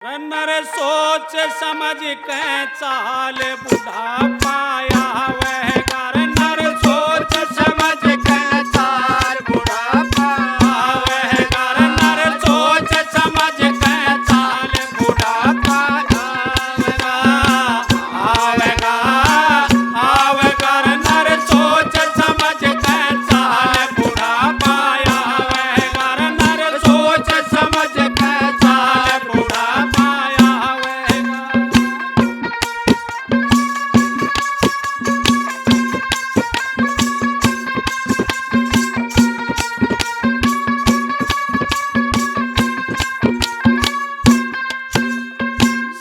नर सोच समझ के चाल बुढ़ापा आवेगा। नर सोच समझ के चाल बुढ़ापा आवेगा। नर सोच समझ के चाल बुढ़ापा आवेगा। आवेगा आवेगा। नर सोच समझ के चाल बुढ़ापा आवेगा। नर सोच समझ के चाल बुढ़ापा आवेगा।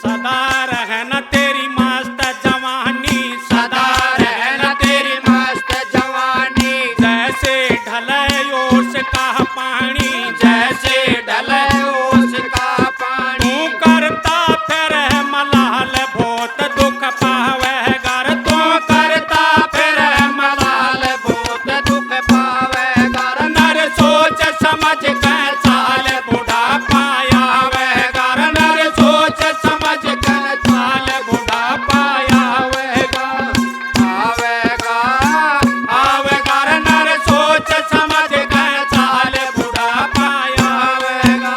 सदा रहना तेरी मस्त जवानी, सदा रहना तेरी मस्त जवानी। जैसे ढले ओस का पानी, जैसे ढले ओस का पानी। तू करता फिर मलाल बहुत दुख पावेगा। तू करता फिर मलाल बहुत दुख पावेगा। नर सोच समझ के चाल बुढ़ापा आवेगा। नर सोच समझ के चाल बुढ़ापा आवेगा। आवेगा आवेगा। नर सोच समझ के चाल बुढ़ापा आवेगा।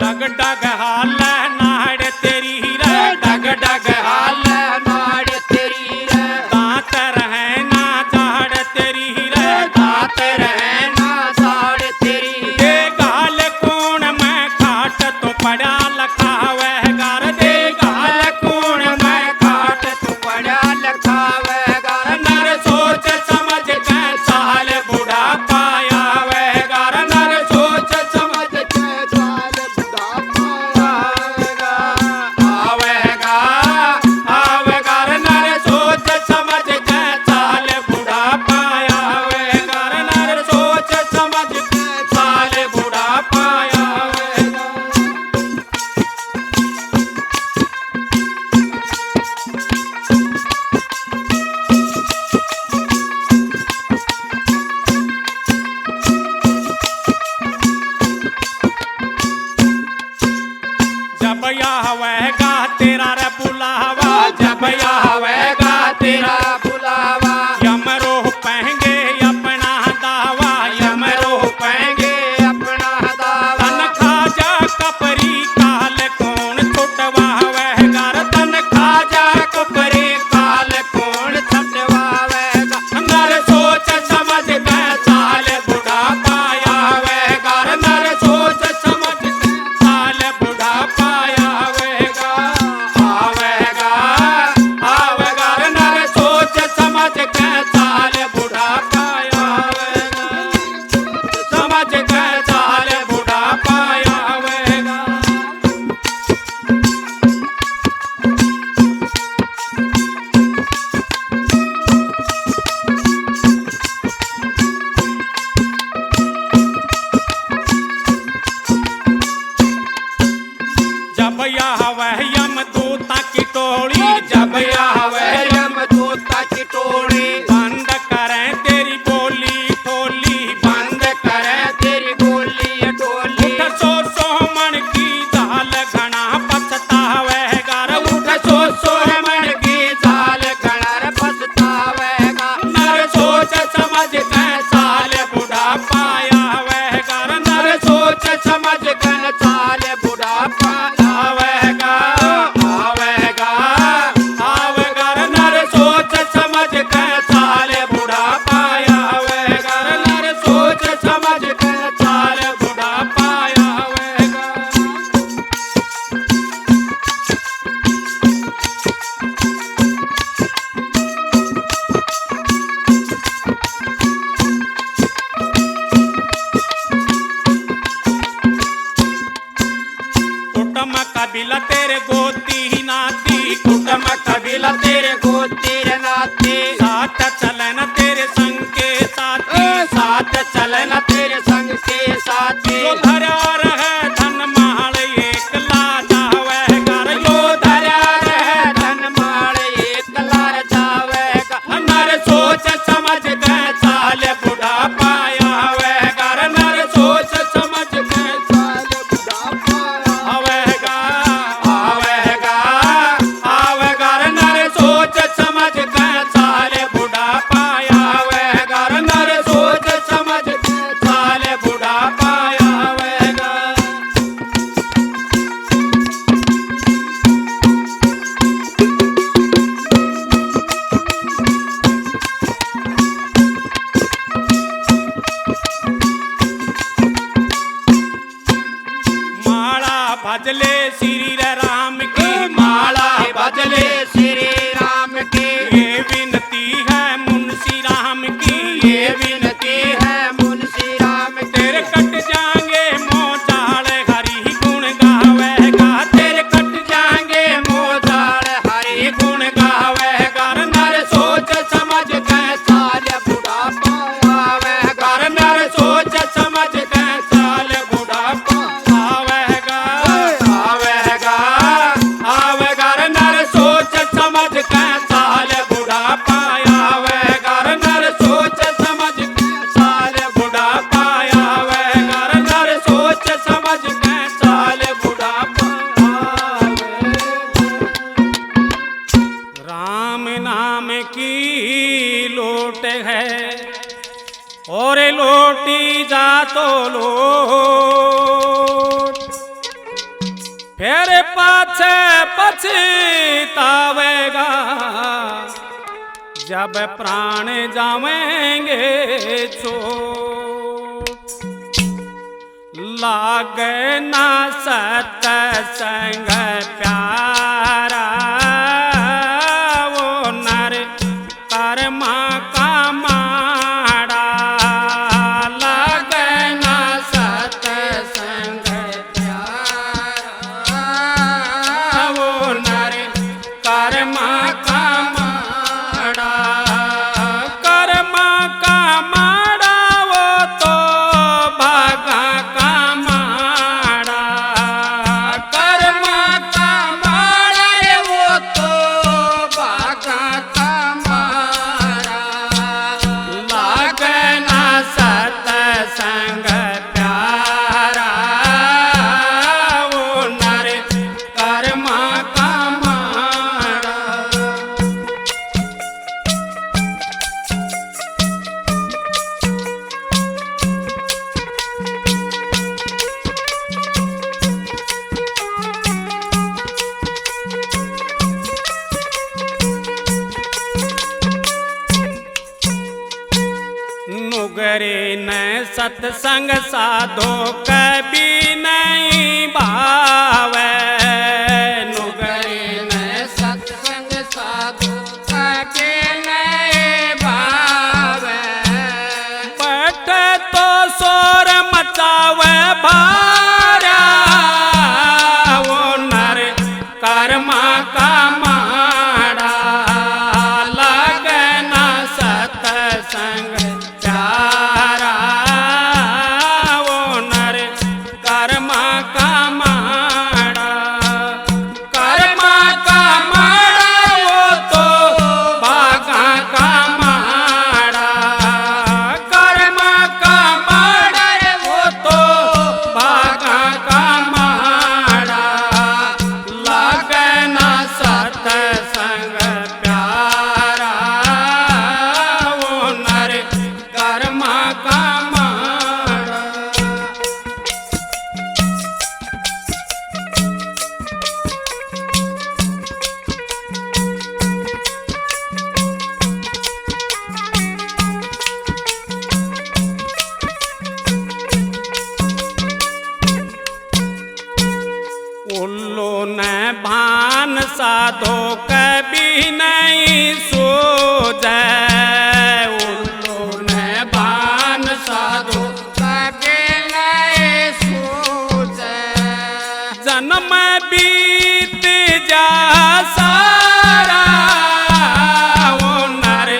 डग डग हाल नाड़ तेरी रे, डग डग हाल नाड़ तेरी रे। दांत रहे ना झाड़ तेरी रे, दांत रहे ना झाड़ तेरी। दे गाल कोण में खाट तो पड़ा लखावेगा। दे गाल कोण में खाट तो पड़ा लखावेगा। नर सोच समझ के चाल बुढ़ापा आवेगा। नर सोच समझ के चाल बुढ़ापा आवेगा। आवेगा आवेगा। नर सोच समझ के चाल बुढ़ापा आवेगा। नर सोच समझ के चाल बुढ़ापा आवेगा। जब आवेगा तेरा रे बुलावा, जब आवेगा तेरा बुलावा। यमरो पहंगे अपना दावा, यमरो पहंगे अपना दावा। तन खाजा कपरी काल कौन छुटवावेगा। तन खाजा कपरी काल कौन छुटवावेगा। नर सोच समझ के चाल बुढ़ापा आवेगा। नर सोच समझ के चाल बुढ़ापा आवेगा। आवेगा आवेगा। नर सोच समझ के चाल बुढ़ापा आवेगा। समझ के चाल बुढ़ापा आवेगा। जब वह यमदूता की टोली, जब वह यमदूता की टोली। बंद करें तेरी बोली टोली, बंद करें तेरी बोली टोली। उठ सो सोमन की जाल घना पछतावेगा। उठ सो सोमन की जाल घना पछतावेगा। नर सोच समझ के चाल बुढ़ापा आवेगा। नर सोच समझ के चाल बुढ़ापा आवेगा। आवेगा आवेगा। नर सोच समझ के चाल बुढ़ापा आवेगा। नर सोच समझ के चाल बुढ़ापा आवेगा। कुटुम कबीला तेरे गोती नाती, कुटुम कबीला तेरे गोती नाती। साथ चलन तेरे संग के साथी, साथ चलन तेरे संग के साथी। जो धरा रहे धन माल एक भजले श्री राम की, माला भजले श्री राम की, ये विनती है मुंशी राम की, ये विनती है मुंशी राम की। तेरे कट जाएंगे मोजाल हरि गुण गावेगा, तेरे कट जाएंगे मोजाल हरि गुण गावेगा। नर सोच समझ के साल बुढ़ापा आवेगा, नर सोच समझ के साल बुढ़ापा आवेगा आवेगा आवेगा। नर सोच समझ के साल बुढ़ापा आवेगा, नर सोच समझ के साल बुढ़ापा आवेगा, नर सोच समझ के साल बुढ़ापा आवेगा। राम नाम की लोट है और लोटी जा तो लोट, फिर पाछे पछतावेगा जब प्राण जावेंगे छोट। लागे ना सत्संग प्यारा, वो नर कर्मा का माड़ा। लागे ना सत्संग प्यारा, वो नर कर्मा का माड़ा। कर्मा का माड़ा वो तो भागा का माड़ा। कर्मा का माड़ा वो तो बागा का मारा। लागना सत्संग प्यारा, वो नर कर्मा का माड़ा। नुगरे न सत्संग साधो कभी नहीं भावे। नुगरे न सत्संग साधु के नए भावे। पट तो शोर मचावे भारा, वो नर कर्मा का माड़ा। लगना सत्संग प्यारा, वो नर कर्मा का माड़ा। कर्मा का माड़ा वो तो भागा का माड़ा। कर्मा का माड़ा वो तो भागा का माड़ा। लगना सत्संग प्यारा, वो नर कर्मा का माड़ा। उल्लू न भान साधो कभी नहीं सूझे। उल्लू न भान साधो के नए सूझे। जन्म बीत जा सारा, वो नर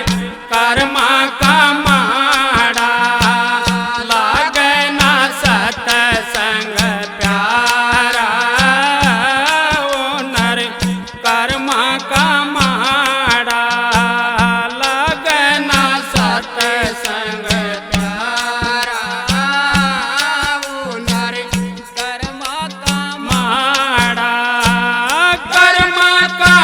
कर्मा का माड़ा। लगना सत्संग प्यारा, वो नर कर्मा का माड़ा। लगना सत्संग प्यारा, वो नर कर्मा का माड़ा। कर्मा का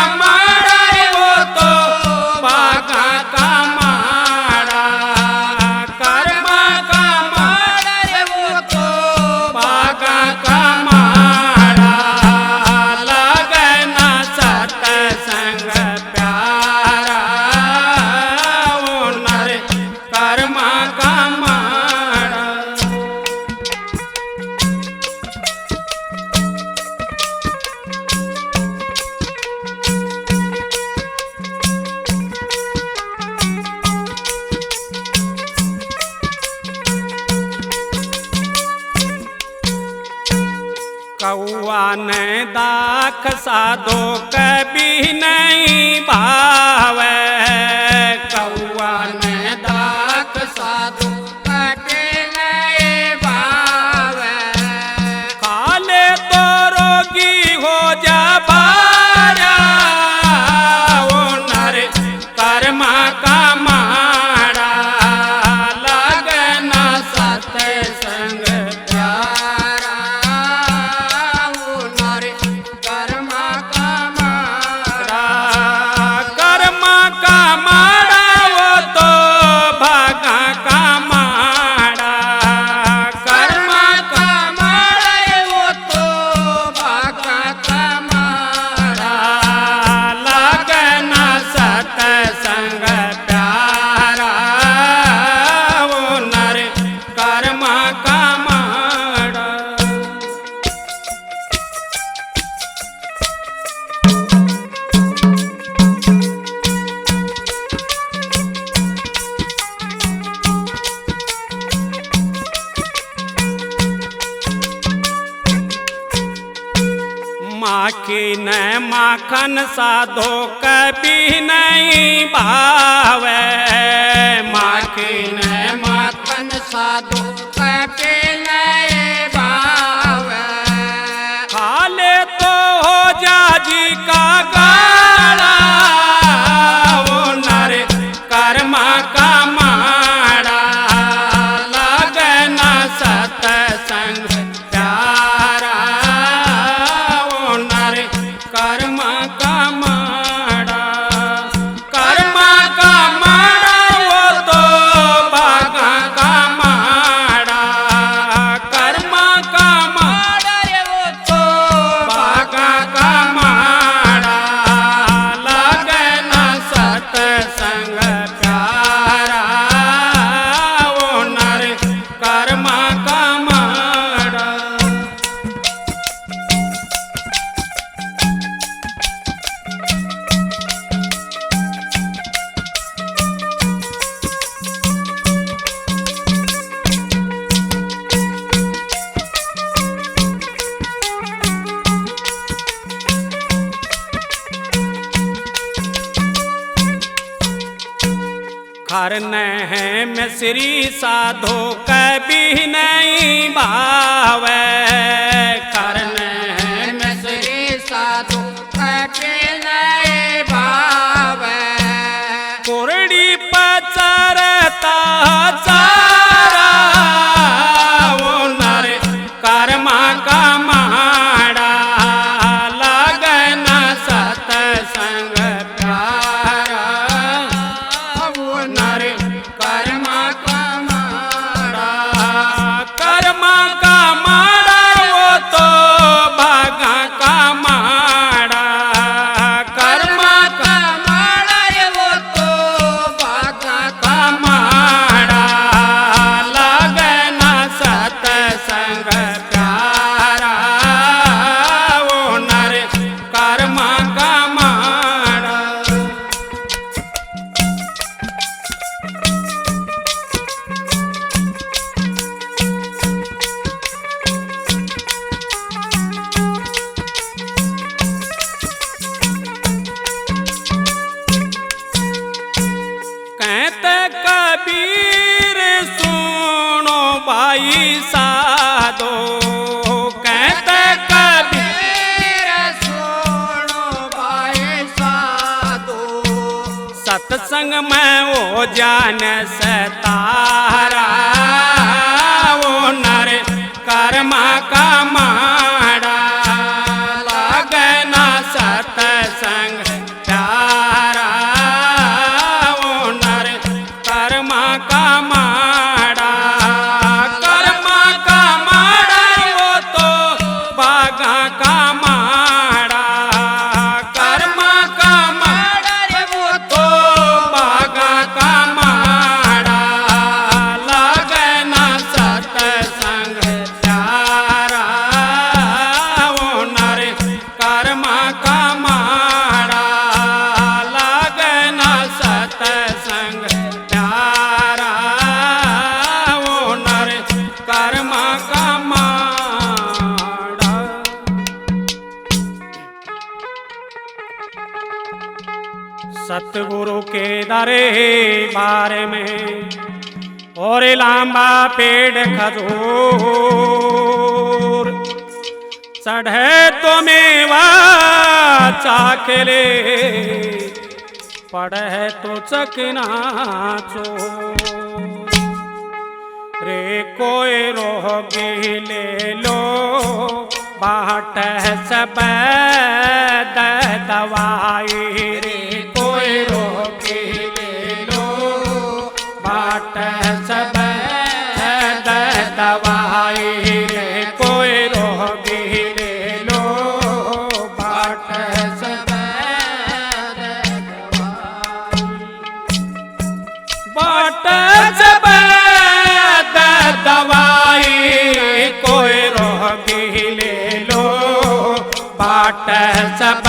में दाख साधो कभी नहीं भावे, कौआ में दाख साधु कभी नहीं भावे, खा ले तो रोगी हो जा बारा, वो नर कर्मा का माड़ा लगना सत्संग प्यारा वो नर कर्मा का मारा, कर्मा का माड़ा वो तो भागा का माड़ा, कर्मा का मारा वो तो भागा का मारा, लगना सत्संग प्यारा वो नर कर्मा का माड़ा। माखी न माखन साधो कभी नहीं भावे, माखी न माखन साधु कभी नहीं भावे, खा ले तो हो जा जी का गाड़ा, वो नर कर्मा का माड़ा लगना सत्संग प्यारा वो नर कर्मा का माड़ा, कर्मा का माड़ा वो तो भागा का माड़ा, कर्मा का माड़ा वो तो भागा का माड़ा लगना सत्संग प्यारा वो नर कर्मा का माड़ा। खरन है मिश्री साधो कभी नहीं भावे, खरन है मिश्री साधु कभी नहीं भावे, कोरड़ी पचरता चारा वो नर कर्मा का माड़ा लगना सत्संग प्यारा वो नर कर्मा का मारा, कर्मा का माड़ा वो तो भागा का माड़ा, कर्मा का मारा वो तो भागा का माड़ा लगना सत्संग प्यारा वो नर कर्मा का माड़ा। कहते कबीर सुनो भाई साधो, कहते कबीर सुनो भाई साधु, सत्संग में वो जान सतारा वो नर कर्मा का माड़ा लगना सत्संग प्यारा वो नर कर्मा का माड़ा, कर्मा का माड़ा वो तो भागा का माड़ा, कर्मा का माड़ा वो तो भागा का माड़ा लगना सत्संग प्यारा सतगुरु के दरे बारे में और लांबा पेड़ खजूर चढ़े तो मेवा चाखले पढ़े तो चकना चो रे कोई रोगी ले लो बाट सब दवाई रे कोई रोगी ले लो बाट सब दवाई रे कोई रोगी ले लो बाट सब बाट सब दवाई कोई रोगी ले लो बाट सब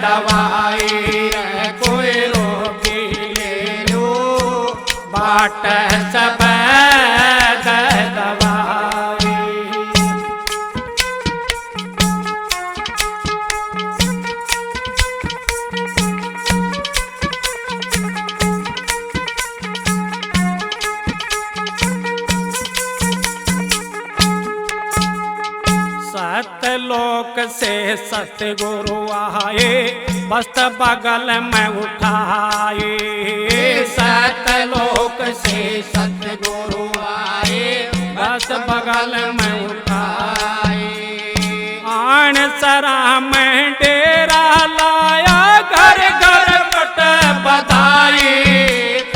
दवाई कोई रोगी ले लो बाट सब दवाई। सतलोक से सतगुरु आए बस्त बगल में उठाए सतलोक से सतगुरु आए बस्त बगल में उठाए आन सरा में डेरा लाया घर घर पट बधाई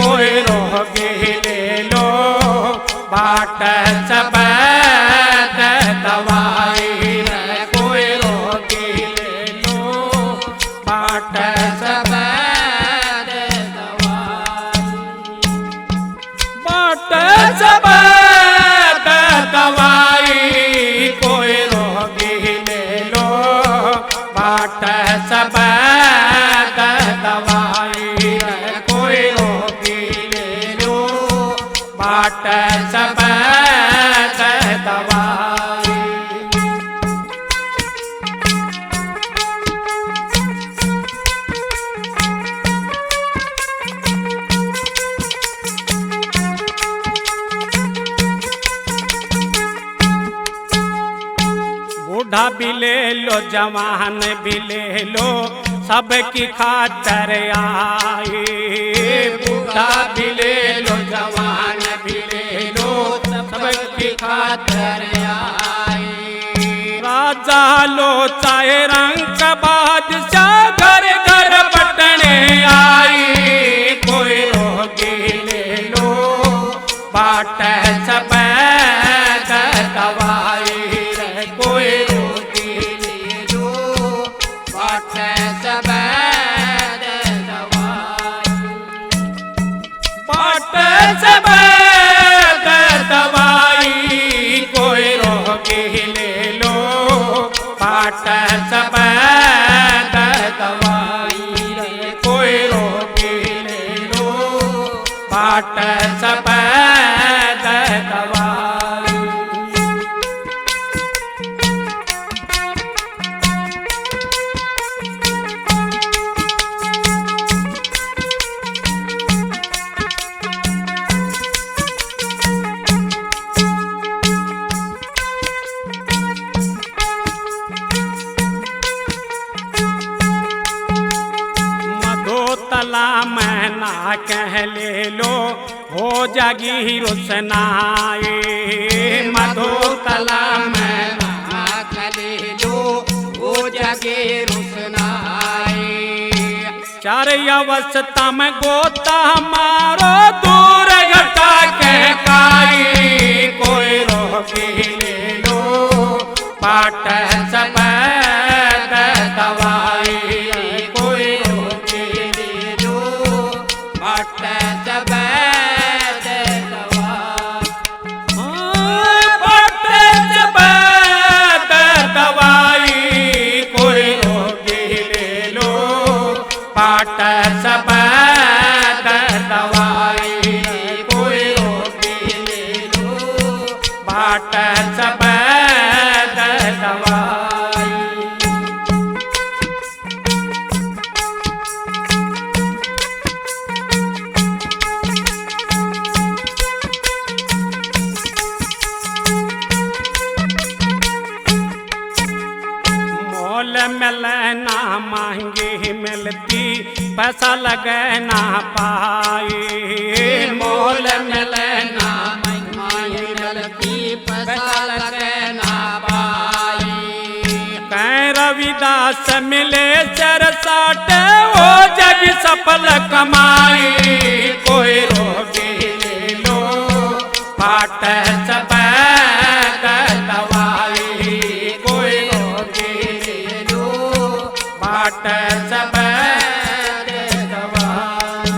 कोई रोगी ले लो बाट सब दवाई कोई रोगी ले लो बाट सब दवाई बाट सब दवाई कोई रोगी ले लो बाट सब दवाई कोई रोगी ले लो बाट सब दवाई। बूढ़ा भी ले लो जवान भी ले लो सबकी खातर आए बूढ़ा भी ले लो जवान भी ले लो सबकी खातर आए राजा लो चाहे रंग बादशाह घर घर बटने आई कोई रोगी ले लो बाट सब दवाई कोई रोगी ले लो बाट सब दवाई बाट सब दवाई कोई रोगी ले लो बाट सब दवाई कोई रोगी ले लो बाट सब दवाई। तला मैना कह ले लो हो जागी रोशनाए मधो तला मैना कह ले लो हो जागी रोशनाए चार अवस्था में गोता मारो दूर घटा के काई कोई रोगी ले लो बाट सब दवाई कोई रोगी ले लो बाट सब दवाई कोई रोगी ले लो बाट सब दवाई कोई रोगी ले लो बाट सब दवाई। मिले ना महंगी मिलती, पैसा लगे ना पाए। मोल मिले ना महंगी मिलती, पैसा लगे ना पाए। कह रविदास मिले सरसाट, वो जग सफल कमाई। कोई रोगी ले लो फाट सब दवाई, कोई रोगी ले लो फाट सब दवाई,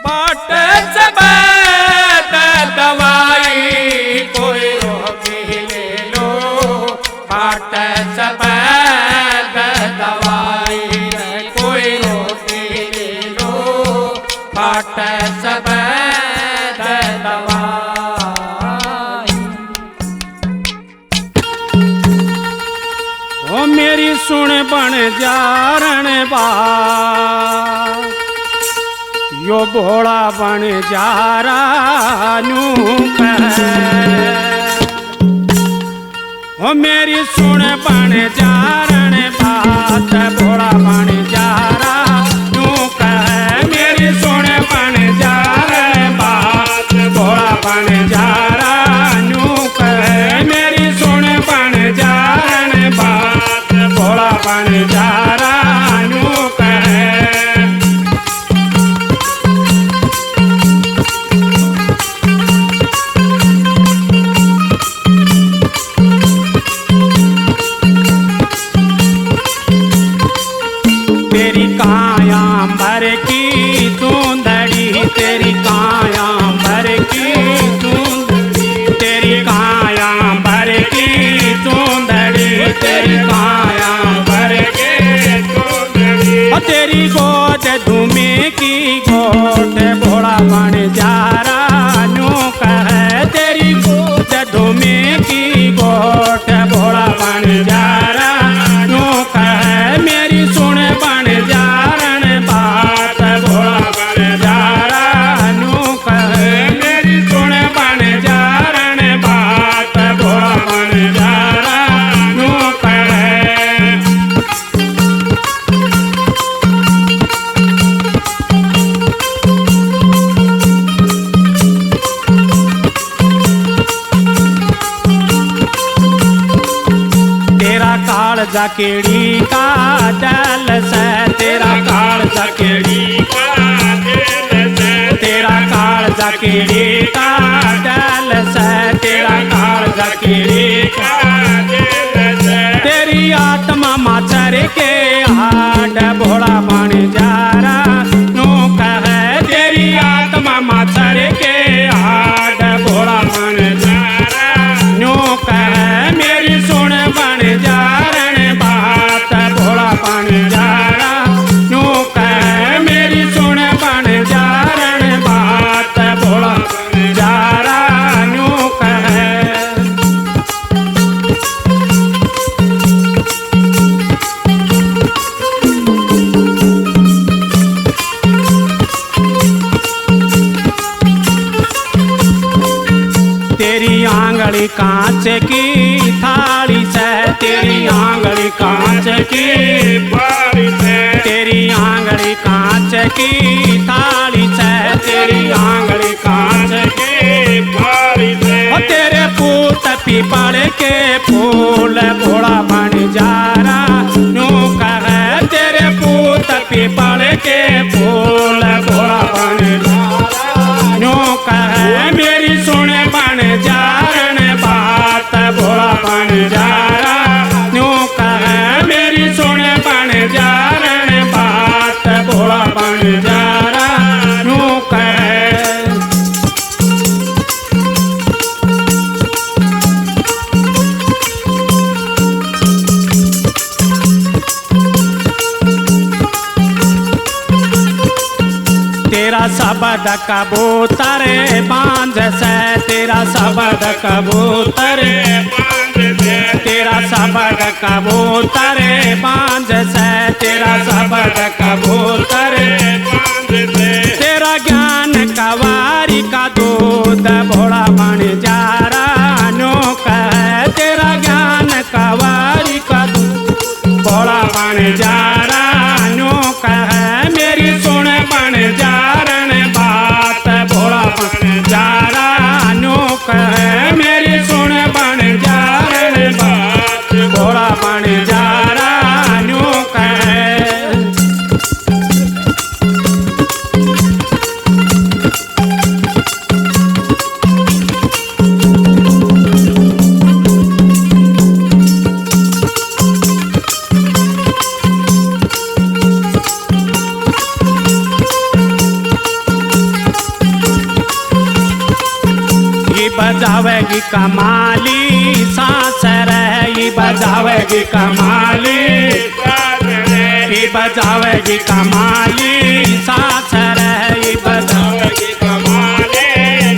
फाट सब दवाई। कोई रोगी ले लो फाट सब दवाई, कोई रोगी ले लो फाट सब दवाई। ओ मेरी सुन बन जारण बात, यो भोला बन जारा नू कह। ओ मेरी सुन बन जारण बात, भोला बन जारा नू कह। मेरी सुन बन जारण बात, भोला बन जारा नू कह। मेरी सुन बन जारण बात, भोला बन जारा नू कह। तेरी काया भर की चूंदड़ी, तेरी काया भर की चूंदड़ी, तेरी काया भर की चूंदड़ी, तेरी काया भर की चूंदड़ी। तेरी गोद धूमे की गोट, भोला बन जारा नू कह। तेरी गोद धूमे की गोट, भोला बन जारा नू कह। मेरी सुन बन जारण बात, भोला बन जारा नू कह। मेरी सुन बन जारण बात, भोला बन जारा नू कह। तेरा काल जाकेड़ी का जल से, तेरा काल जाकेड़ी का जल से, तेरा काल जाकेड़ी का जल से, तेरा काल जाकेड़ी का जल से। तेरी आत्मा माचर के हाड, भोला बन जारा नू कह। तेरी आत्मा माचर के हाड, भोला बन जारा नू कह। मेरी सुन बन जारण बात, भोला बन जारा नू कह। मेरी सुन बन जारण बात, भोला बन जारा नू कह। तेरी आंगली कांच की थाली से, तेरी आंगली कांच की थाली से, तेरी आंगली कांच की थाली से, तेरी आंगली कांच की थाली से। तेरे पूत पीपल के फूल, भोला बन जारा नू कह। तेरे पूत पीपल के फूल, भोला बन जारा नू कह। मेरी सुन बन जारण बात, भोला बन जारा नू कह। मेरी सुन बन जारण बात, भोला बन जारा नू कह। तेरा शब्द कबूतर बांझ से, तेरा शब्द कबूतर बांझ से, तेरा शब्द कबूतर बांझ से, तेरा शब्द कबूतर बांझ से। तेरा ज्ञान कवारी का दूध, भोला बन जारा नू कह। तेरा ज्ञान कवारी का दूध, बणजारा न्यू कहे। बजावेगी कमाली सांस रही, बजावेगी कमाली बजावेगी कमाली सांस रही, बजावेगी कमाली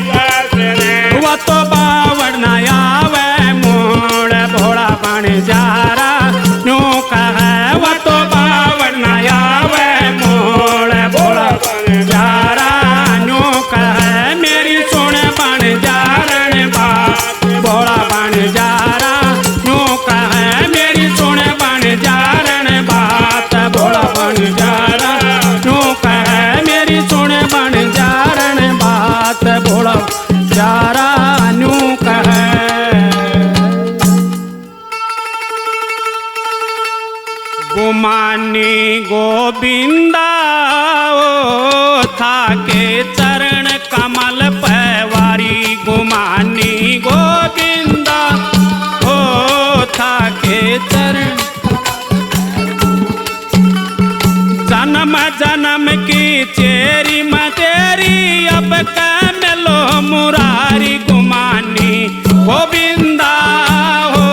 सांस रही। वो तो बावड़ न आवे मोड़ भोला बणजारा न्यू कहे। वो तो बावड़ न आवे मोड़ भोला बणजारा न्यू कहे। मेरी सुन बणजारण बात भोला बणजारा न्यू कहे। मेरी सुन बणजारण बात भोला बणजारा न्यू कहे। मेरी सुन बणजारण बात भोला बणजारा न्यू कहे। गुमानी गोविंदा ओ था के चरण कमल पैवारी। गुमानी गोविंदा ओ था के चरण जन्म जन्म की चेरी मतेरी अब कै मिलो मुरारी। गुमानी गोविंदा हो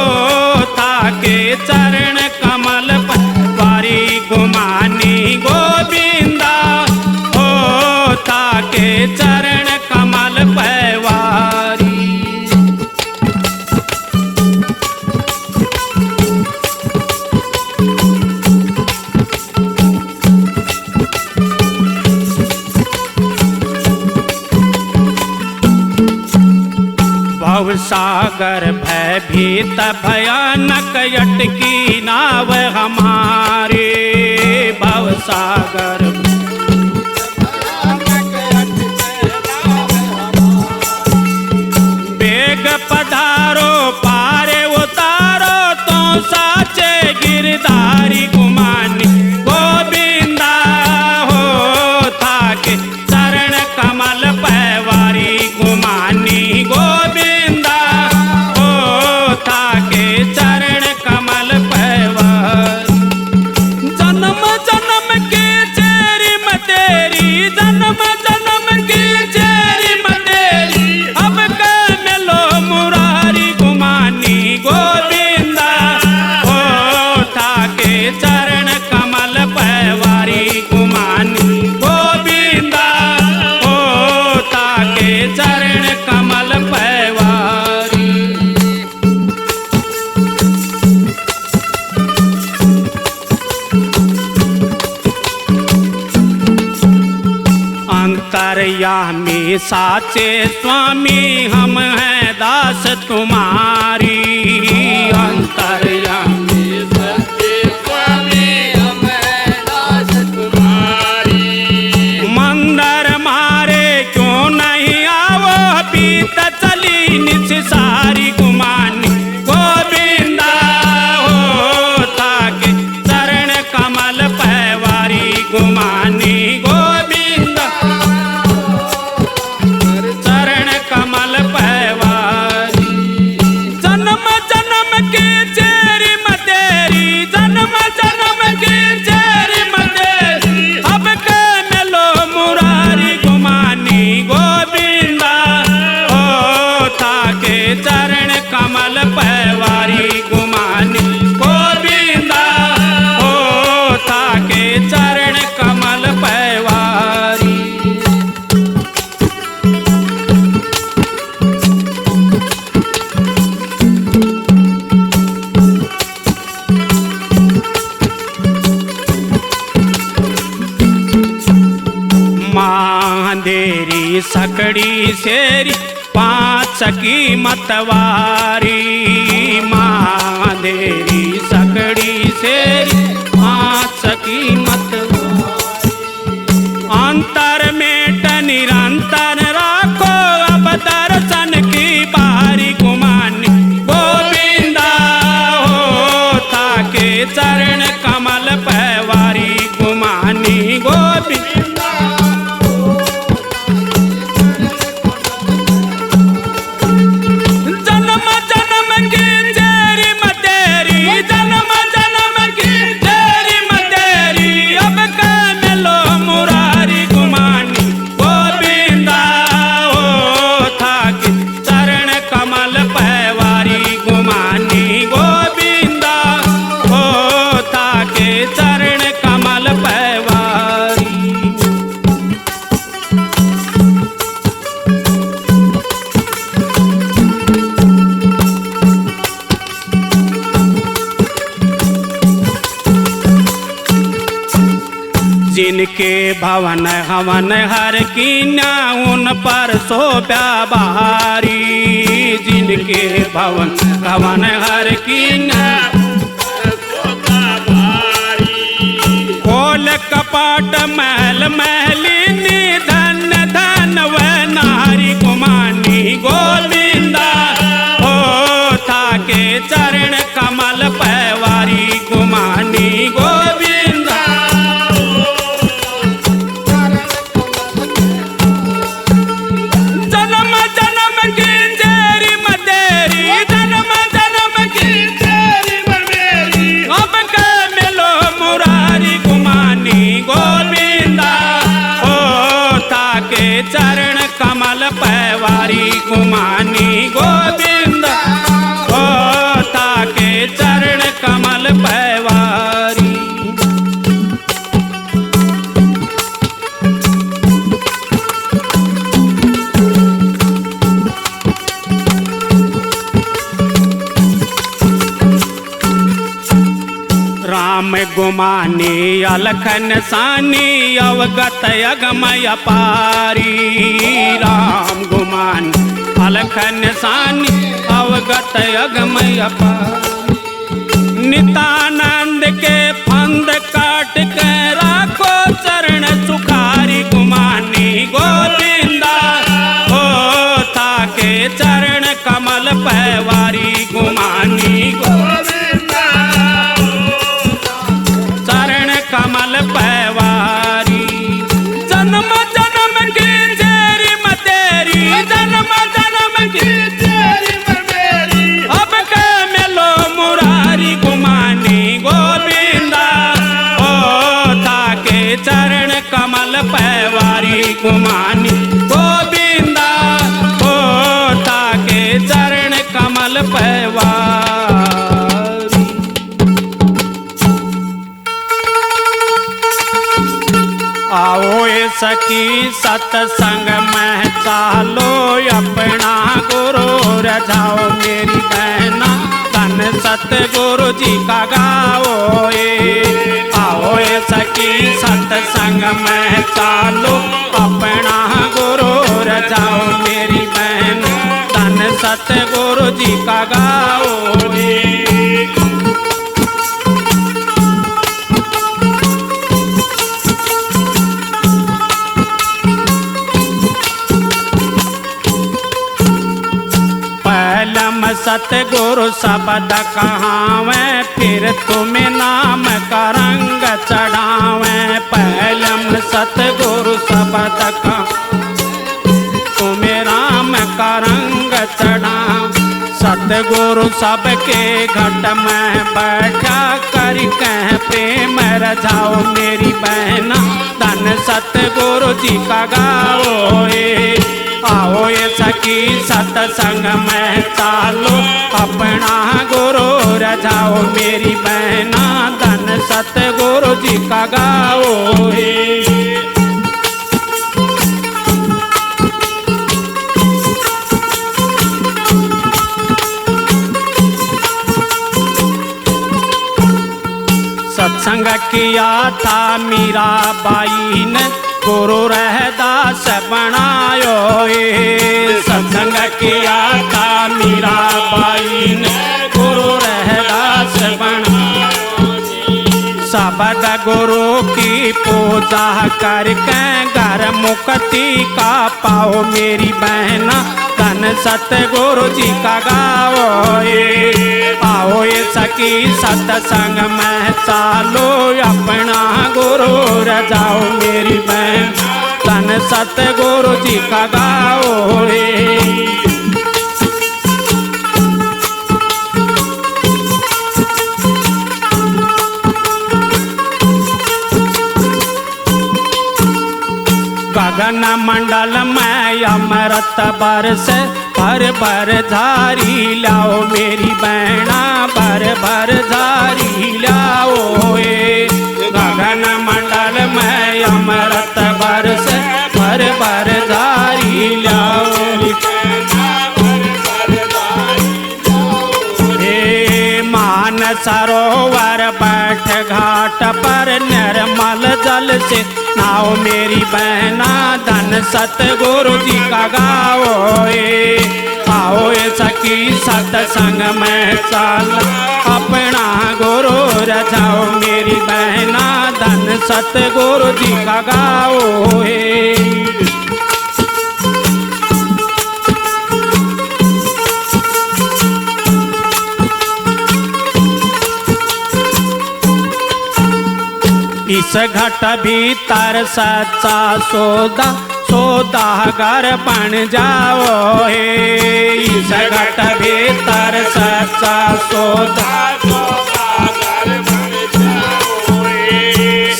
था के चरण कमल पैवारी। गुमानी गोविंदा हो था के चरण कमल पैवारी। भवसागर भयभीत भयानक अटकी नाव हमारे। भवसागर बेग पधारो पारे उतारो तो साचे गिरधारी। गुमानी गोविंदा हो था के चरण कमल पैवारी। गुमानी गोविंदा हो था के चरण कमल पैवारी। जन्म जन्म की चेरी मतेरी, जन्म जन्म की चेरी मतेरी अब के मिलो मुरारी। गुमानी गोविंदा हो था के चरण कमल पैवारी। गुमानी गोविंदा हो था के चरण कमल पैवारी। अंतर्यामी साचे स्वामी हम हैं दास तुम्हारी। अंतर्यामी साचे स्वामी हम हैं दास तुम्हारी। मंदिर मारे क्यों नहीं आवो बीत चली निच सारी। गुमानी गोविंदा हो था के चरण कमल पैवारी। गुमानी गोविंदा चरण कमल पैवारी। जन्म जन्म की चेरी मतेरी, जन्म जन्म की चेरी मतेरी अब के मिलो मुरारी। गुमानी गोविंदा हो था के चरण कमल पैवारी। गुमानी गोविंदा हो था के चरण कमल पैवारी। मांदेरी सकड़ी सेरी पाँच की मतवारी। मांदेरी सकड़ी सेरी पाँच की मतवारी। अंतर में निरंतर राखो अब दर्शन की बारी। गुमानी गोविंदा हो था जिनके भवन हवन हर कीन्या उन पर शोभा भारी। जिनके भवन हवन हर कीन्या खोल कपाट महल महलिनी धन धन व नारी गुमानी गोविंदा हो थाके चरण कमल पैवारी गुमानी गोविंदा। जन्म जन्म की जेरी मदेरी जन्म जन्म की जेरी मदेरी अब के मिलो मुरारी गुमानी गोविंदा हो थाके चरण कमल पैवारी गुमानी गोविंदा हो थाके चरण कमल पैवारी। राम गुमानी अलखन सानी अवगत अगमय पारी। राम गुमानी अलखन सानी अवगत अगमय पारी। नितानंद के फंद काट के राखो चरण सुखारी गुमानी गोविंदा हो थाके चरण कमल पैवारी गुमानी गोविंदा चरण कमल पैवारी। जन्म जन्म की जेरी मतेरी जन्म जन्म की जेरी मतेरी अब के मिलो मुरारी गुमानी गोविंदा हो थाके चरण कमल पैवारी गुमानी गोविंदा हो थाके चरण कमल पैवारी। आओ ए सखी सत्संग में चालो अपना गुरु रजाओ मेरी बहना धन सतगुरु जी का गाओ ए। आओ ए सखी सत्संग में चालो अपना गुरु रजाओ मेरी बहना धन सतगुरु जी का गाओ ए। सतगुरु शब्द कहावे फिर तुम्हें नाम का रंग चढ़ावे। पहलम सतगुरु शब्द का तुम्हें राम का रंग चढ़ाव। सतगुरु सबके घट में बैठा कर कह प्रेम रजाओ मेरी बहना धन सतगुरु जी का गाओ ए। आओ ये सखी सत्संग में चालो अपना गुरु रजाओ मेरी बहना धन सतगुरु जी का गाओ हे। सत्संग किया था मीरा बाई ने गुरु रहदास बनायो ए। सत्संग किया था मीरा बाई ने गुरु रहदास बनायो। शब्द गुरु की पूजा करके घर मुक्ति का पाओ मेरी बहना धन सतगुरु जी का गाओ ए। आओ ये सखी सत्संग में चालो अपना गुरु रजाओ मेरी बहन धन सतगुरु जी का गाओ ए। गगन मंडल में अमृत बरस भर भर धारी लाओ मेरी बहना भर भर धारी लाओ ए। गगन मंडल में अमृत बरस भर भर धारी लाओ हे मानस सरोवर बैठ घाट पर निर्मल जल से नाओ मेरी बहना धन सतगुरु जी का गाओ आओ सखी सत्संग में चल अपना गुरु रजाओ मेरी बहना धन सतगुरु जी का गाओ इस घट भीतर सच्चा सौदा सौदागर बन जाओ इस घट भीतर सच्चा सौदागर बन जाओ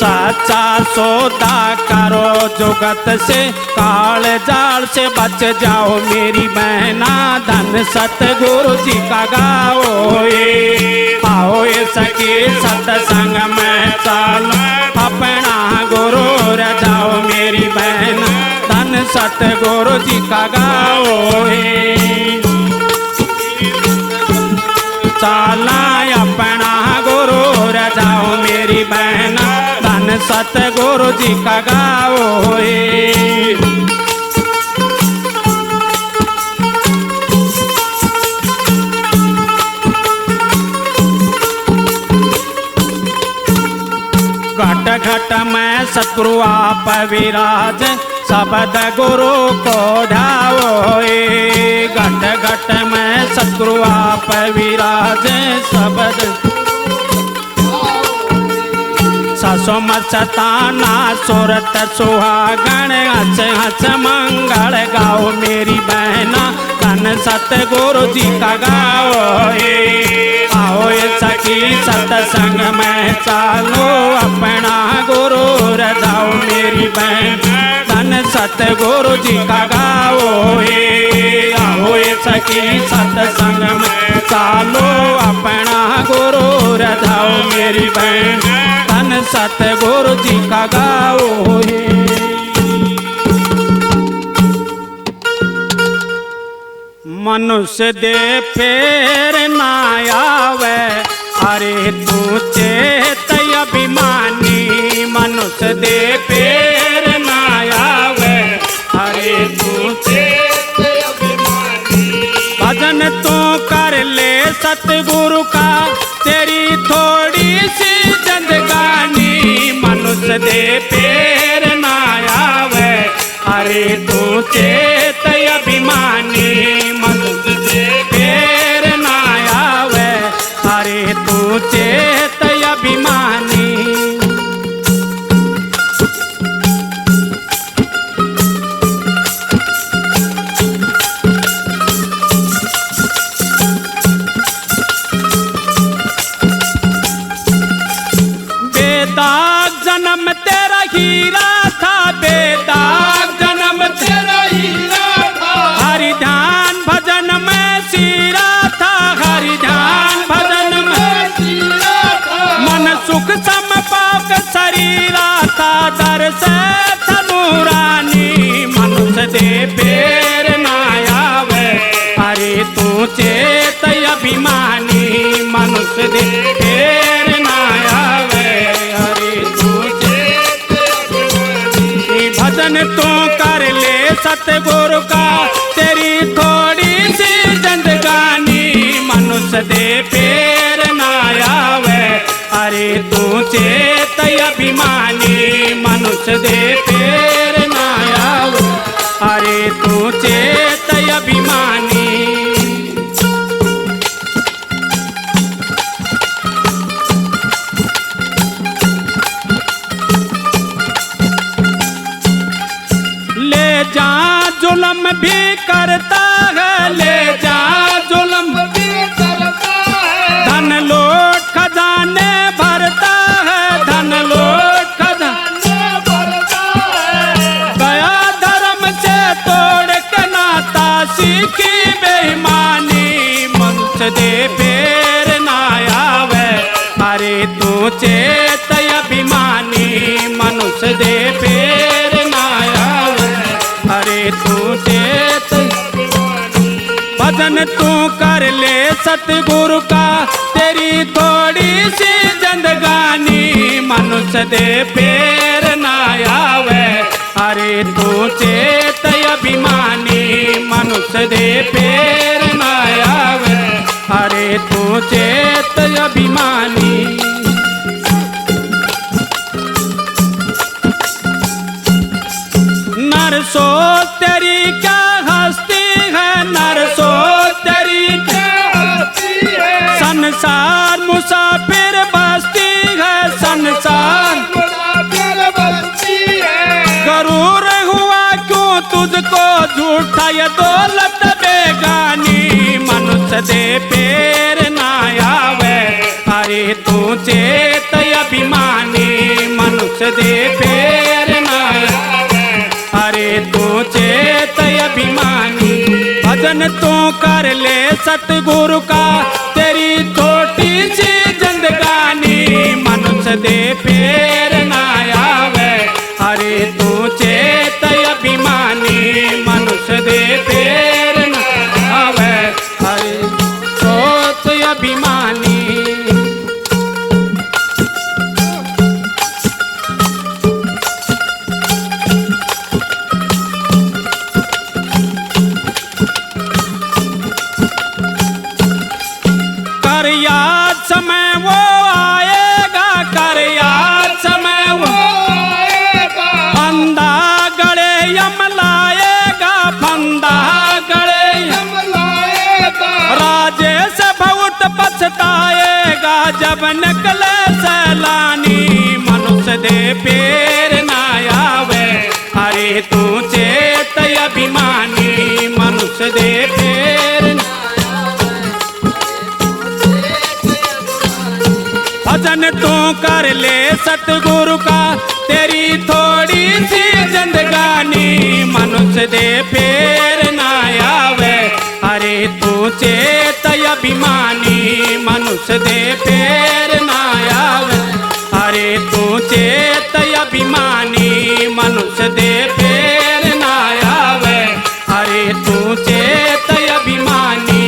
सच्चा सौदा करो जुगत से काल जाल से बच जाओ मेरी बहना धन सतगुरु जी का गाओ आओ सखी सत्संग में चल अपना गुरु रजाओ मेरी बहन धन सतगुरु जी का गाओ चला अपना गुरु रजाओ मेरी बहन धन सतगुरु जी का गाओ घट घट में सतगुरु आप विराज शब्द गुरु को ढाओ घट घट में सतगुरु आप विराज शब्द ससो मचताना सुरत सुहागण हस हस मंगल गाओ मेरी बहना धन सतगुरु जी का गाओ आओ सखी सत्संग में चालो अपना गुरु रजाओ मेरी बहन धन सतगुरु जी का गाओ आओ सखी सत्संग में चालो अपना गुरु रजाओ मेरी बहन धन सतगुरु जी का गाओ मनुष्य दे फेर ना आवे अरे तू चेत अभिमानी मनुष्य दे फेर ना आवे अरे तू चेत अभिमानी भजन तू कर ले सतगुरु का तेरी थोड़ी सी जिंदगानी मनुष्य दे फेर ना आवे अरे तू चेत अभिमानी मनुष्य दे फेर ना आवे अरे तू चेत अभिमानी बेदाग जन्म तेरा हीरा था बेदाग जन्म तेरा हीरा था हरि ध्यान भजन में सीरा था हरि ध्यान भजन में सीरा था मन सुख सम पाक शरीरा था दर से धनुरानी मनुष्य दे फेर ना आवे अरे तू चेत अभिमानी मनुष्य दे फेर ना आवे भजन तू कर ले सतगुरु का तेरी थोड़ी सी जिंदगानी मनुष्य दे फेर ना आवे अरे तू चेत अभिमानी मनुष्य दे फेर ना आवे अरे तू चेत अभिमानी जा जुल्म भी करता है ले जा जुल्म भी करता है धन लूट खजाने भरता है धन लूट खजाने भरता है गया धर्म से तोड़ के नाता सीखी बेईमानी मनुष्य दे फेर ना आवे अरे तू चेत अभिमानी मनुष्य दे फेर ना आवे अरे तू चेत भजन भजन तू कर ले सतगुरु का, तेरी थोड़ी सी जिंदगानी मनुष्य दे फेर ना आवे। अरे तू चेत अभिमानी मनुष्य दे फेर ना आवे। अरे तू चेत अभिमानी। नरसो तेरी क्या हस्ती है, नरसो तेरी क्या हस्ती है। संसार मुसाफिर बस्ती है, संसार मुसाफिर बस्ती है। गरूर हुआ क्यों तुझको झूठा ये दौलत बेगानी मनुष्य दे फेर ना आवे। अरे तू चेत अभिमानी मनुष्य दे फेर ना आवे। अरे तू चेत अभिमानी। भजन तू कर ले सतगुरु का, तेरी छोटी सी जिंदगानी मनुष्य दे फेर ना आवे। अरे तू चेत अभिमानी मनुष्य दे फेर ना आवे। अरे सोच अभिमानी। कर याद समय वो आएगा, कर याद समय वो आएगा। फंदा गड़े यम लाएगा, फंदा गड़े यम लाएगा। राजेश बहुत पछताएगा जब निकले सैलानी मनुष्य दे फेर ना आवे। अरे तू चेत अभिमानी मनुष्य दे फेर ना। भजन तू कर ले सतगुरु का, तेरी थोड़ी सी जिंदगानी मनुष्य दे फेर ना आवे। अरे तू चेत अभिमानी मनुष्य दे फेर ना आवे। अरे तू चेत अभिमानी मनुष्य दे फेर ना आवे। अरे तू चेत अभिमानी।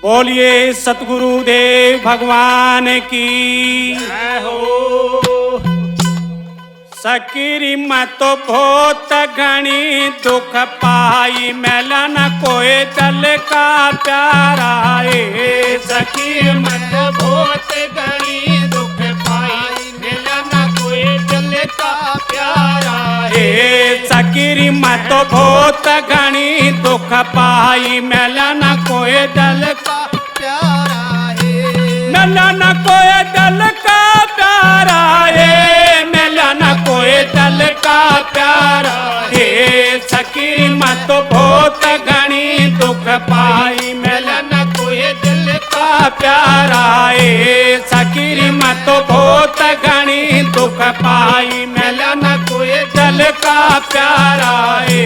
बोलिए सतगुरुदेव भगवान की जय हो। सकीरी मैं तो बहुत घनी दुख पाई, मैला न कोई दल का प्यारा है। सखी मैं तो बहुत घनी दुख पाई, मिला न कोई दिल का प्यारा है। सकीरी मैं तो बहुत घनी दुख पाई, मैला न कोई दल का प्यारा है। मैला न कोई दल का प्यारा है, मैला न कोई दल का प्यारा है। सकीरी मैं तो बहुत घनी दुख पाई, मैला न कोई दिल का प्यारा है। सकीरी मैं तो बहुत घनी दुख पाई, मैला न कोई दल का प्यारा है।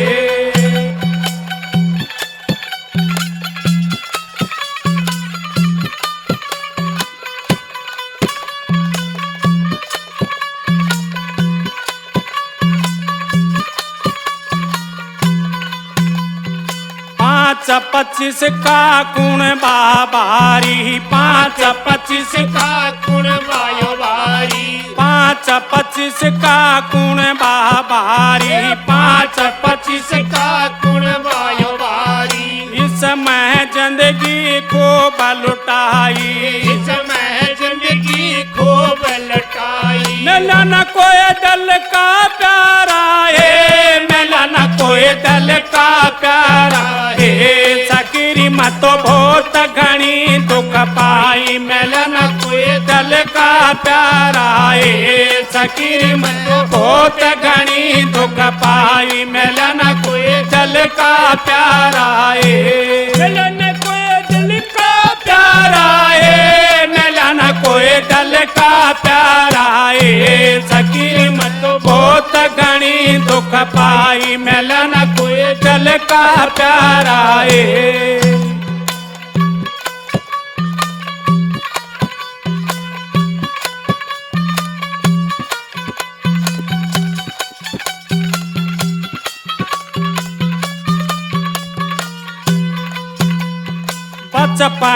पाँच पच्चीस का कुण बाबारी, पाँच पच्चीस का कुण वायो बारी। पाँच पच्चीस का कुण बाबारी, पाँच पच्चीस का कुण वायो बारी। इसमें जिंदगी खूब लुटाई, इसमें जिंदगी खूब लुटाई। मिला न कोई दल का प्यारा है, मिला न कोई दल का प्यारा है। सकीरी मैं तो बहुत घनी दुख पाई, मिला न कोई दल का प्यारा है। सकीरी मैं तो बहुत घनी दुख पाई, मिला न कोई दल का प्यारा है। मिला न कोई दल का प्यारा है, मिला न कोई दल का प्यारा है। सकीरी मैं तो बहुत घनी दुख पाई, मिला न कोई दल का प्यारा है।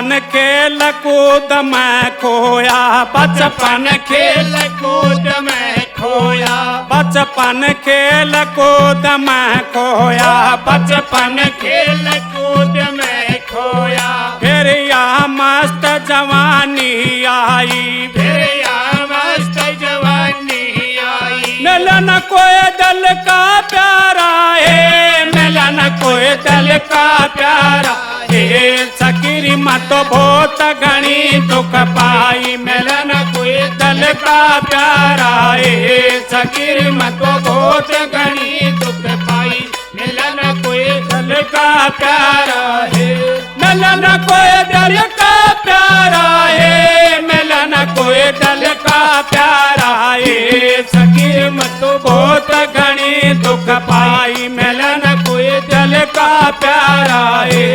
बचपन खेल कूद में खोया, बचपन खेल कूद में खोया, बचपन खेल कूद में खोया, बचपन खेल कूद में खोया। फिर यहाँ मस्त जवानी आई, फिर यहाँ मस्त जवानी आई। मिलन कोई दिल का प्यारा है, मिलन कोई दिल का प्यारा है, सकीरी मत बहुत घनी दुख पाई, मिलन कोई दिल का प्यारा है, सकीरी मत बहुत घनी दुख पाई, मिलन कोई दिल का प्यारा है, मिलन कोई दिल का प्यारा है, मिलन कोई दिल का प्यारा है, सकीरी मत बहुत घनी दुख पाई, मिलन कोई दिल का प्यारा है।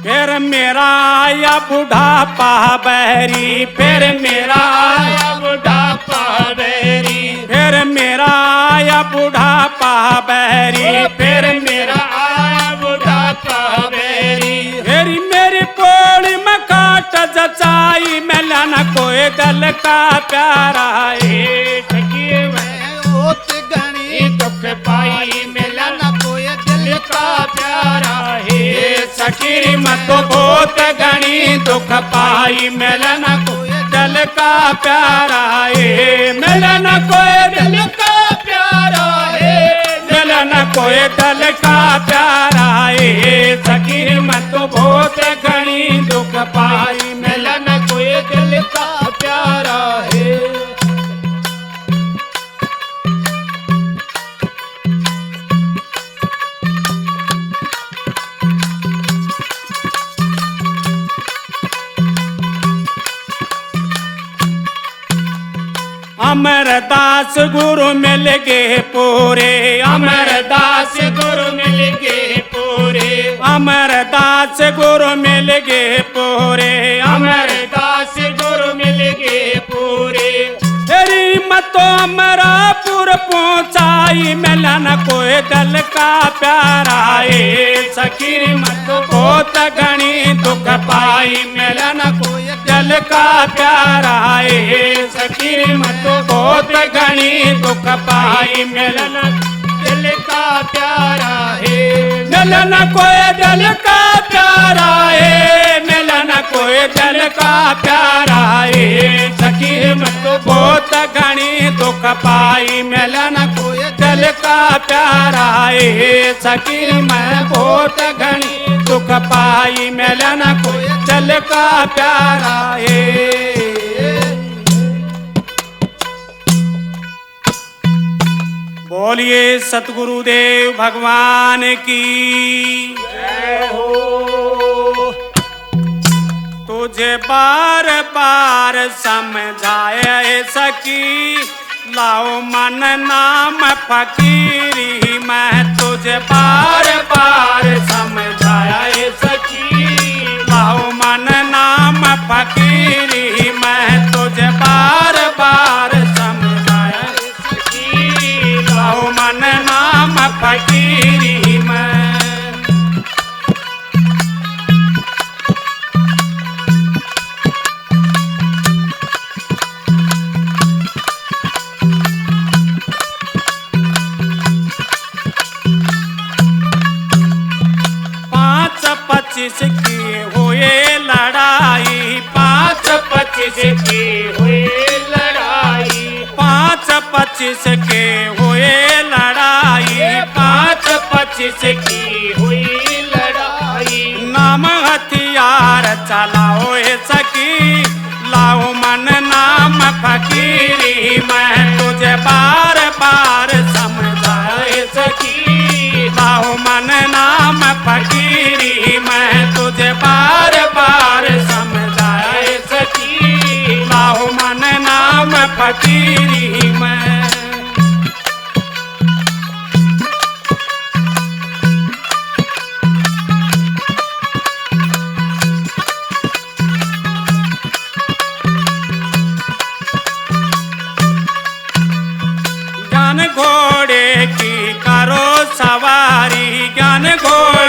फिर मेरा आया बुढ़ापा बैरी, फिर मेरा आया बुढ़ापा बैरी, फिर मेरा आया बुढ़ापा बैरी, फिर मेरा आया बुढ़ापा बैरी। मेरी मेरी पोड़ी में काट जचाई, मिलन कोई दिल का प्यारा है, सखी मैं ओत घनी दुख पाई, मिलन कोई दिल का प्यारा है, सकीरी मत बहुत घनी दुख पाई, मिलन कोई दिल का प्यारा है, मिलन कोई दिल का प्यारा है, मिलन कोई दिल का प्यारा है, सकीरी मत बहुत घनी दुख पाई, मिलन कोई दिल का प्यारा है। अमरदास गुरु मिल गए पूरे, अमरदास गुरु मिल गए पूरे, अमरदास गुरु मिल गए पूरे, अमरदास गुरु मिल गए पूरे। तेरी मतो अमरापुर पहुंचाई, मिलन कोई दिल का प्यारा है, सकीरी मत बहुत घनी दुख पाई, मिलन कोई दिल का प्यारा है, सकीरी मत बहुत घनी दुख पाई, मिलन दिल का प्यारा है, मिलन कोई दिल का प्यारा है, मिलन कोई दिल का प्यारा है, सकीरी मत बहुत घनी दुख पाई, मिलन कोई दिल का प्यारा है, सकीरी मैं बहुत घनी दुख पाई, मिलन कोई दिल का प्यारा है। बोलिए सतगुरुदेव भगवान की जय हो। तुझे बार बार समझाए सकी, लाओ मन नाम फकीरी, मैं तुझे बार बार समझाए सकी, लाओ मन नाम फकीरी, मैं तुझे बार बार समझाया सकी, लाओ मन नाम फकीरी मैं। की हुए लड़ाई, 5-25 की हुई लड़ाई, 5-25 के हुए लड़ाई, 5-25 की हुई लड़ाई। नाम हथियार चलाओ सकी, लाओ मन नाम फकीरी, मैं तुझे बार बार समझाए सकी, लाओ मन नाम फकीरी, मैं तुझे बार बार समझाए सकी, लाओ मन नाम फकीरी मैं।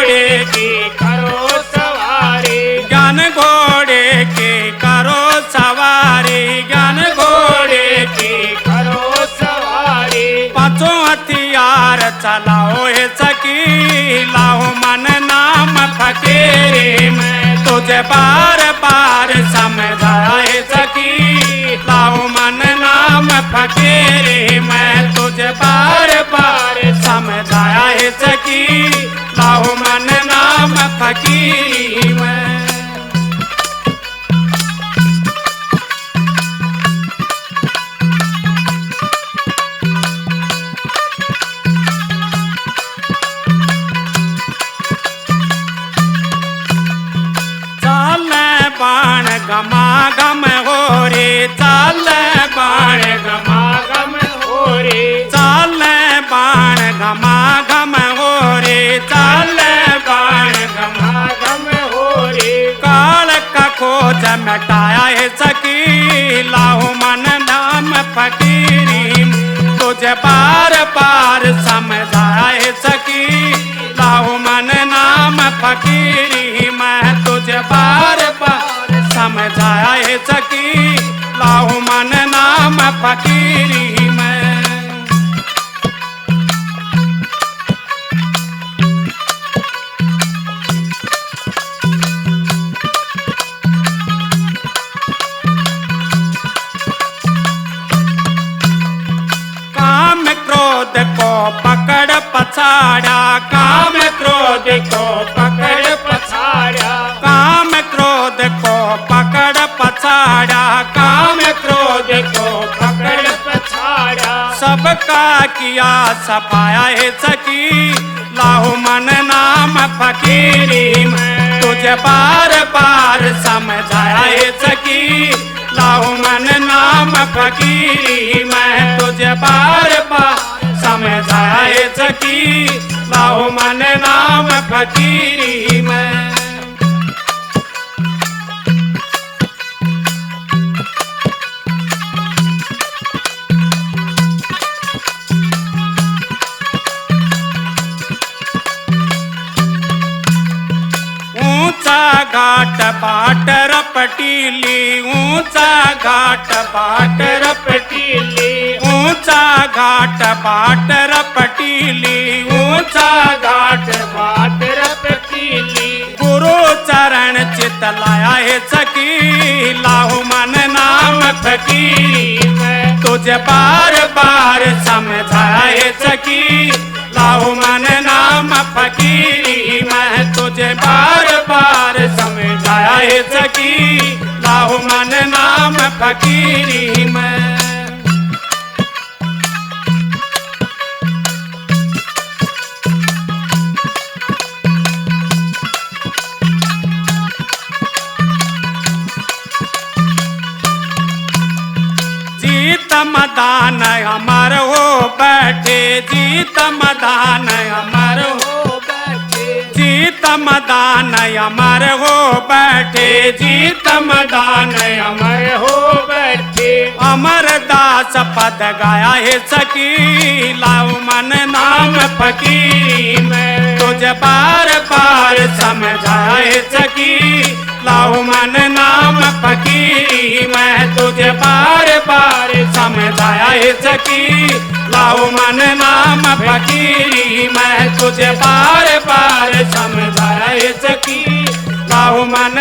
घोड़े की करो सवारी, ज्ञान घोड़े की करो सवारी, ज्ञान घोड़े की करो सवारी। पांचों हथियार चलाओ हे सखी, लाओ मन नाम फकीरी में तुझे बार बार समझाए सखी, लाओ मन नाम फकीरी में तुझे बार बार समझाया है सखी, लाओ मन नाम फकीरी में। बाण गमा गम हो रे, चाल बाण गमा गम हो रे, चाल बाण गमा गम हो रे, चाल बाण गमा गम हो रे। काल का खोज मिटाया है सखी, लाओ मन नाम फकीरी तुझे बार बार समझाया है सखी, लाओ मन नाम फकीरी मैं तुझे बार बार समझाया है सखी, लाओ मन नाम फकीरी में। काम क्रोध को पकड़ पछाड़ा, काम क्रोध को पकड़ पछाड़ा, काम क्रोध को पकड़ पछाड़ा, काम क्रोध को पकड़ पछाड़ा। सबका किया सफाया है सखी, लाओ मन नाम फकीरी में तुझे बार बार समझाया है सखी, लाओ मन नाम फकीरी मैं तुझे बार बार समझाया है सखी, लाओ मन नाम फकीरी में। ऊंचा घाट बाट रपटीली, ऊंचा घाट बाट रपटीली, ऊंचा घाट बाट रपटीली, ऊंचा घाट बाट रपटीली। गुरु चरण चित लाया है सखी, लाओ मन नाम फकीरी मैं तुझे बार बार समझाया है सखी, लाओ मन नाम फकीरी मैं तुझे बार बार समझाया है सखी, लाओ मन नाम फकीरी में। जीत मदान अमर हो बैठे, जीत मदान अमर हो बैठे, जीत मदान अमर हो बैठे, जीत मदान अमर हो बैठे। अमर दास पद गाया है सखी, लाओ मन नाम फकीरी में तुझे बार बार समझाया है सखी, लाओ मन नाम फकीरी मैं तुझे बार बार समझाया है सखी, लाओ मन नाम फकीरी मैं तुझे बार बार समझाया है सखी, लाओ मन